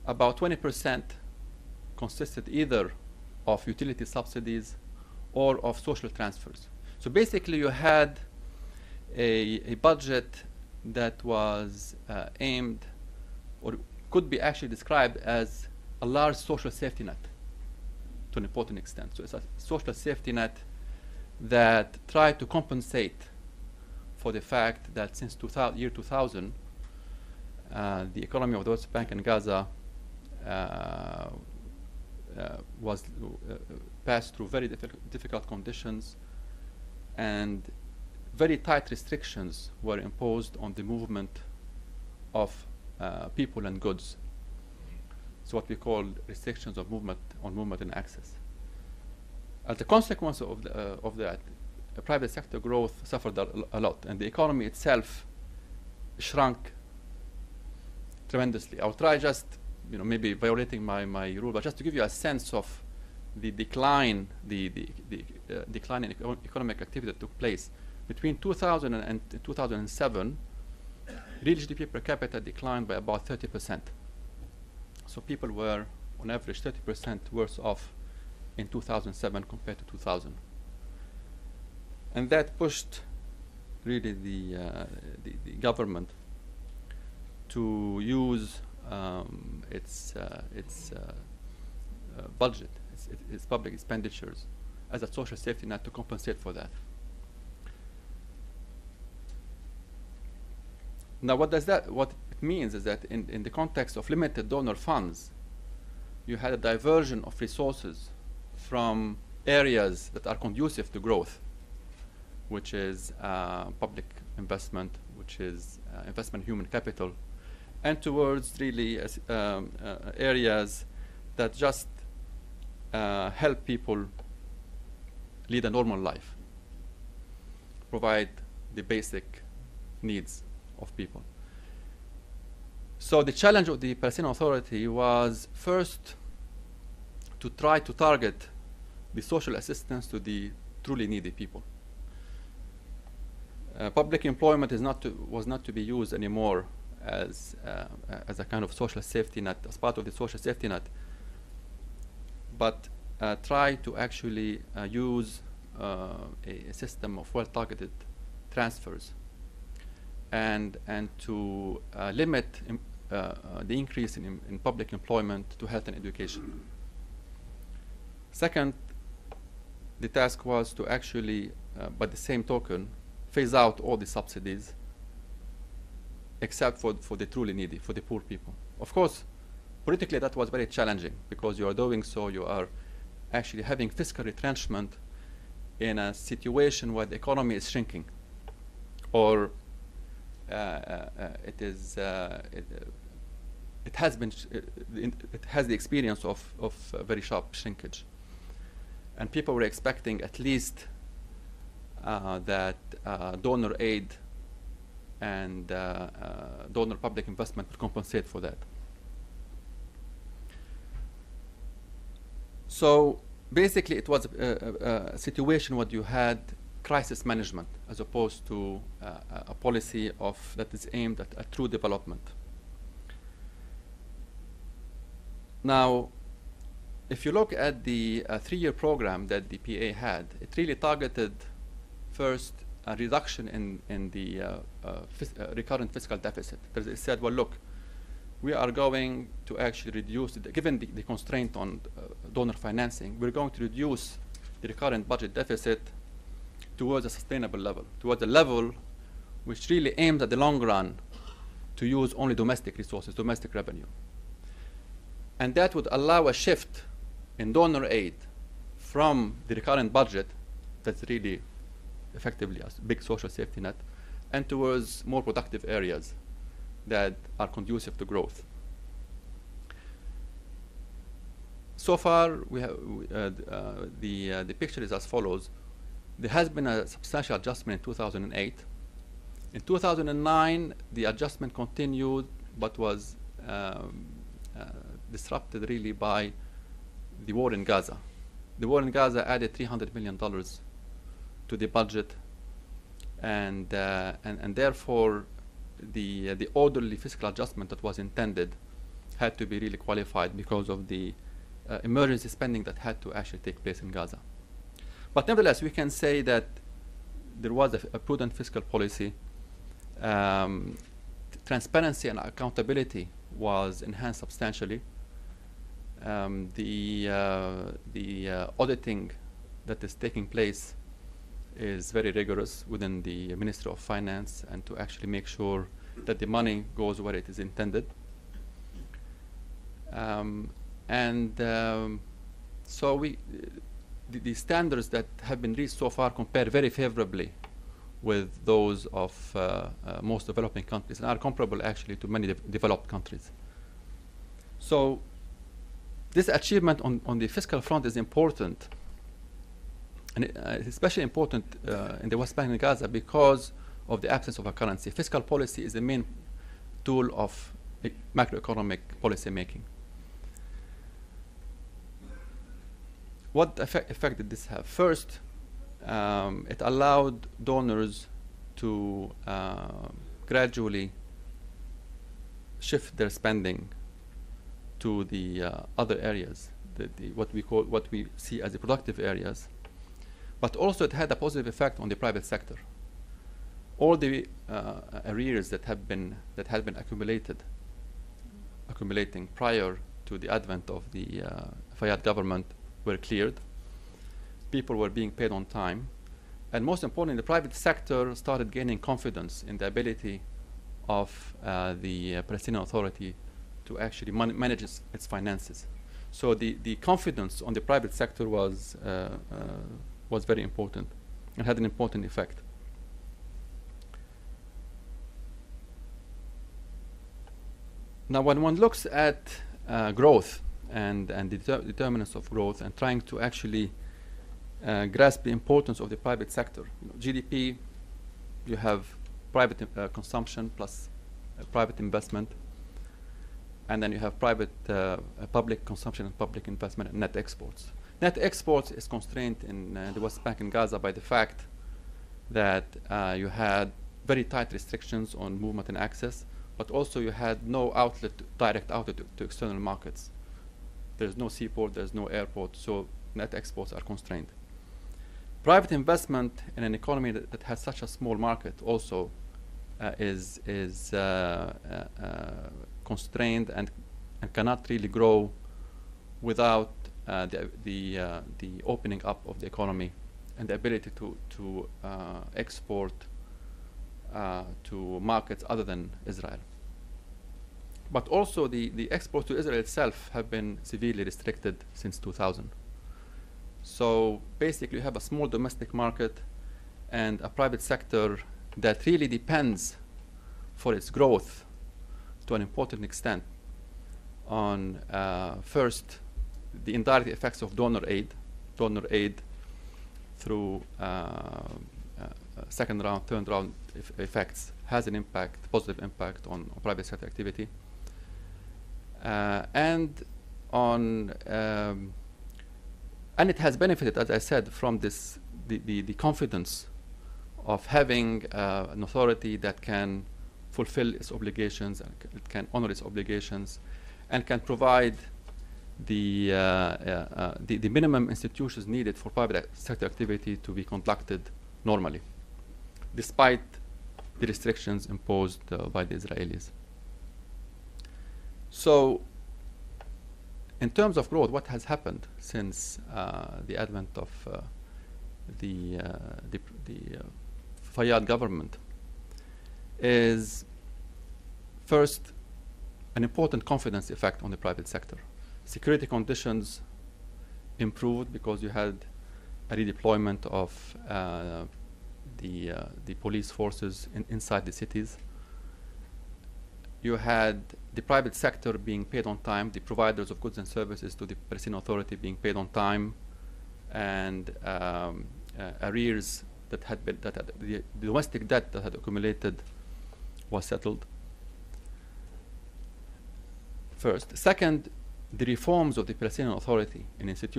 About 20% consisted either of utility subsidies or of social transfers. So basically you had a budget that was aimed, or could be actually described as a large social safety net to an important extent. So it's a social safety net that tried to compensate for the fact that since year 2000, the economy of the West Bank and Gaza was passed through very difficult conditions, and very tight restrictions were imposed on the movement of people and goods. So what we call restrictions of movement and access. As a consequence of that, private sector growth suffered a lot, and the economy itself shrunk tremendously. I'll try just, maybe violating my rule, but just to give you a sense of the decline, decline in economic activity that took place between 2000 and 2007. Real GDP per capita declined by about 30%. So people were, on average, 30% worse off in 2007 compared to 2000. And that pushed really the government to use its budget, its public expenditures, as a social safety net to compensate for that. Now, what it means is that in the context of limited donor funds, you had a diversion of resources from areas that are conducive to growth, which is public investment, which is investment in human capital, and towards really areas that just help people lead a normal life, provide the basic needs of people. So the challenge of the Palestinian Authority was first to try to target the social assistance to the truly needy people. Public employment was not to be used anymore as a kind of social safety net, as part of the social safety net, but try to actually use a system of well-targeted transfers and to limit the increase in public employment to health and education. Second, the task was to actually, by the same token, phase out all the subsidies except for the truly needy, for the poor people. Of course, politically that was very challenging, because you are doing so, you are actually having fiscal retrenchment in a situation where the economy is shrinking, or it has the experience of very sharp shrinkage, and people were expecting at least that donor aid and donor public investment would compensate for that. So basically it was a situation where you had crisis management as opposed to a policy that is aimed at true development. Now, if you look at the 3-year program that the PA had, it really targeted first a reduction in the recurrent fiscal deficit. It said, well, look, we are going to actually reduce, given the constraint on donor financing, we're going to reduce the recurrent budget deficit towards a sustainable level, towards a level which really aims at the long run to use only domestic resources, domestic revenue. And that would allow a shift in donor aid from the recurrent budget, that's really effectively a big social safety net, and towards more productive areas that are conducive to growth. So far, we have the picture is as follows. There has been a substantial adjustment in 2008. In 2009, the adjustment continued, but was disrupted really by the war in Gaza. The war in Gaza added $300 million to the budget, and therefore the orderly fiscal adjustment that was intended had to be really qualified because of the emergency spending that had to actually take place in Gaza. But nevertheless, we can say that there was a prudent fiscal policy. Transparency and accountability was enhanced substantially. The auditing that is taking place is very rigorous within the Ministry of Finance, and to actually make sure that the money goes where it is intended. So the standards that have been reached so far compare very favorably with those of most developing countries, and are comparable actually to many developed countries. So this achievement on the fiscal front is important, and it's especially important in the West Bank and Gaza because of the absence of a currency. Fiscal policy is the main tool of macroeconomic policy making. What effect did this have? First, it allowed donors to gradually shift their spending to the other areas, what we see as the productive areas. But also it had a positive effect on the private sector. All the arrears that had been accumulating prior to the advent of the Fayyad government were cleared. People were being paid on time, and most importantly, the private sector started gaining confidence in the ability of the Palestinian Authority to actually manage its finances. So the confidence on the private sector was very important and had an important effect. Now, when one looks at growth and the determinants of growth, and trying to actually grasp the importance of the private sector, GDP, you have private consumption plus private investment, and then you have private public consumption and public investment and net exports. Net exports is constrained in the West Bank and Gaza by the fact that you had very tight restrictions on movement and access, but also you had no direct outlet to external markets. There's no seaport, there's no airport, so net exports are constrained. Private investment in an economy that has such a small market also is constrained and cannot really grow without the opening up of the economy and the ability to export to markets other than Israel. But also the exports to Israel itself have been severely restricted since 2000. So basically you have a small domestic market and a private sector that really depends for its growth to an important extent on first the indirect effects of donor aid through second round, third round effects has an impact, positive impact on private sector activity, and it has benefited, as I said, from this the confidence of having an authority that can fulfill its obligations and it can honor its obligations and can provide the minimum institutions needed for private sector activity to be conducted normally, despite the restrictions imposed by the Israelis. So, in terms of growth, what has happened since the advent of the Fayyad government is first an important confidence effect on the private sector. Security conditions improved because you had a redeployment of the police forces inside the cities. You had the private sector being paid on time, the providers of goods and services to the Palestinian Authority being paid on time, and arrears that had been the domestic debt that had accumulated was settled. First. Second, the reforms of the Palestinian Authority in institutions